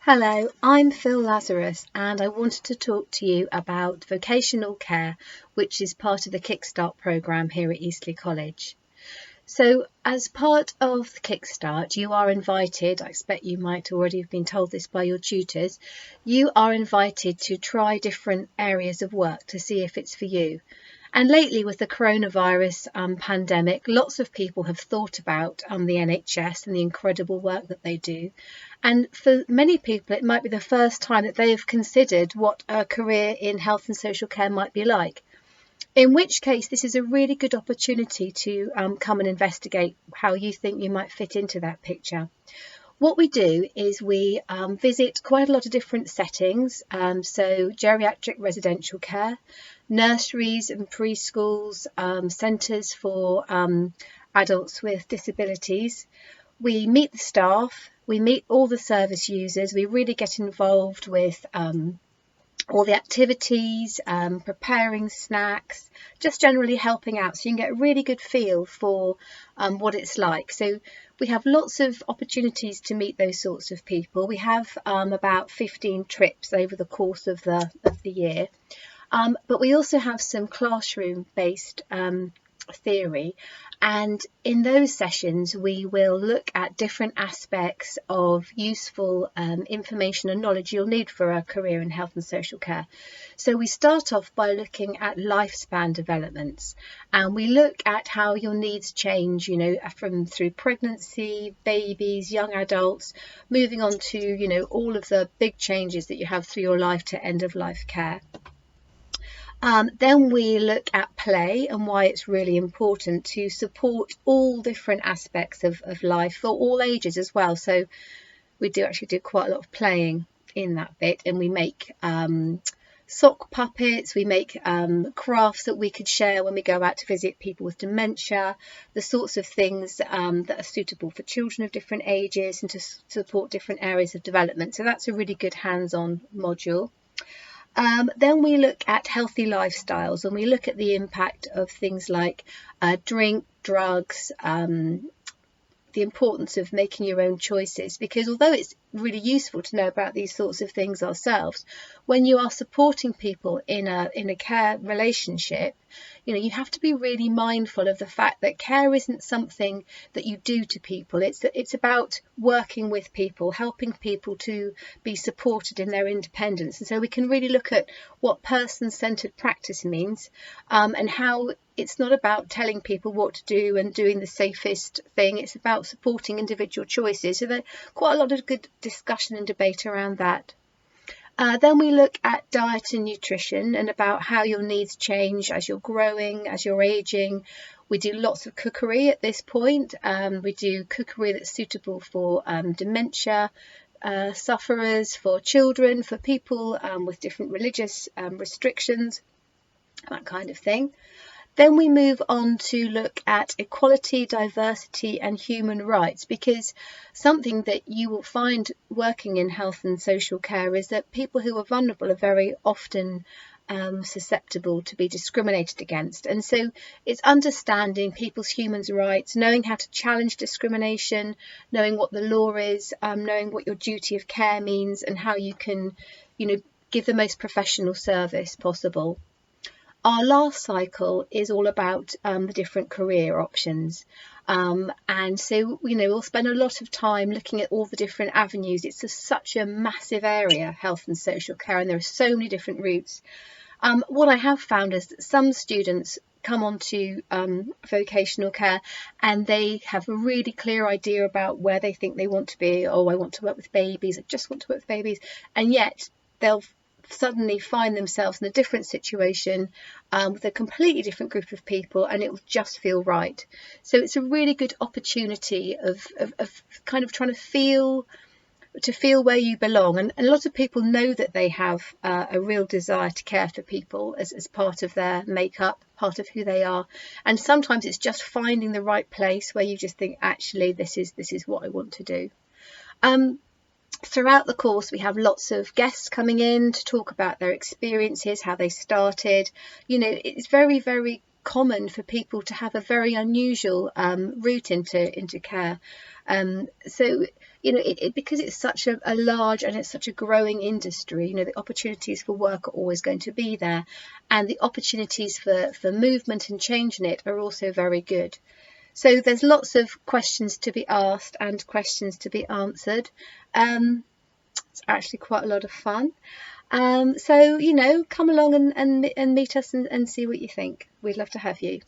Hello, I'm Phil Lazarus, and I wanted to talk to you about vocational care, which is part of the Kickstart programme here at Eastleigh College. So, as part of the Kickstart, you are invited, I expect you might already have been told this by your tutors, you are invited to try different areas of work to see if it's for you. And lately, with the coronavirus pandemic, lots of people have thought about the NHS and the incredible work that they do. And for many people, it might be the first time that they have considered what a career in health and social care might be like. In which case, this is a really good opportunity to come and investigate how you think you might fit into that picture. What we do is we visit quite a lot of different settings, so geriatric residential care, nurseries and preschools, centres for adults with disabilities. We meet the staff, we meet all the service users, we really get involved with all the activities, preparing snacks, just generally helping out, so you can get a really good feel for what it's like. So we have lots of opportunities to meet those sorts of people. We have about 15 trips over the course of the year, but we also have some classroom-based theory, and in those sessions we will look at different aspects of useful information and knowledge you'll need for a career in health and social care. So we start off by looking at lifespan developments, and we look at how your needs change, from through pregnancy, babies, young adults, moving on to all of the big changes that you have through your life to end of life care. Then we look at play and why it's really important to support all different aspects of life for all ages as well. So we do actually do quite a lot of playing in that bit, and we make sock puppets, we make crafts that we could share when we go out to visit people with dementia, the sorts of things that are suitable for children of different ages and to support different areas of development. So that's a really good hands-on module. Then we look at healthy lifestyles, and we look at the impact of things like drink, drugs, the importance of making your own choices, because although it's really useful to know about these sorts of things ourselves, when you are supporting people in a care relationship, you have to be really mindful of the fact that care isn't something that you do to people. It's about working with people, helping people to be supported in their independence. And so we can really look at what person-centered practice means, and how it's not about telling people what to do and doing the safest thing. It's about supporting individual choices. So there's quite a lot of good discussion and debate around that. Then we look at diet and nutrition and about how your needs change as you're growing, as you're aging. We do lots of cookery at this point. We do cookery that's suitable for dementia sufferers, for children, for people with different religious restrictions, that kind of thing. Then we move on to look at equality, diversity and human rights, because something that you will find working in health and social care is that people who are vulnerable are very often susceptible to be discriminated against. And so it's understanding people's human rights, knowing how to challenge discrimination, knowing what the law is, knowing what your duty of care means, and how you can, give the most professional service possible. Our last cycle is all about the different career options. And so, we'll spend a lot of time looking at all the different avenues. It's such a massive area, health and social care, and there are so many different routes. What I have found is that some students come onto vocational care and they have a really clear idea about where they think they want to be. Oh, I want to work with babies. I just want to work with babies. And yet they'll suddenly find themselves in a different situation with a completely different group of people, and it will just feel right. So it's a really good opportunity of kind of trying to feel where you belong, and a lot of people know that they have a real desire to care for people as part of their makeup, part of who they are. And sometimes it's just finding the right place where you just think, actually, this is what I want to do. Throughout the course, we have lots of guests coming in to talk about their experiences, how they started. It's very, very common for people to have a very unusual route into care. So you know, because it's such a large and it's such a growing industry, you know, the opportunities for work are always going to be there, and the opportunities for movement and change in it are also very good. So there's lots of questions to be asked and questions to be answered. It's actually quite a lot of fun. So, you know, come along and meet us and see what you think. We'd love to have you.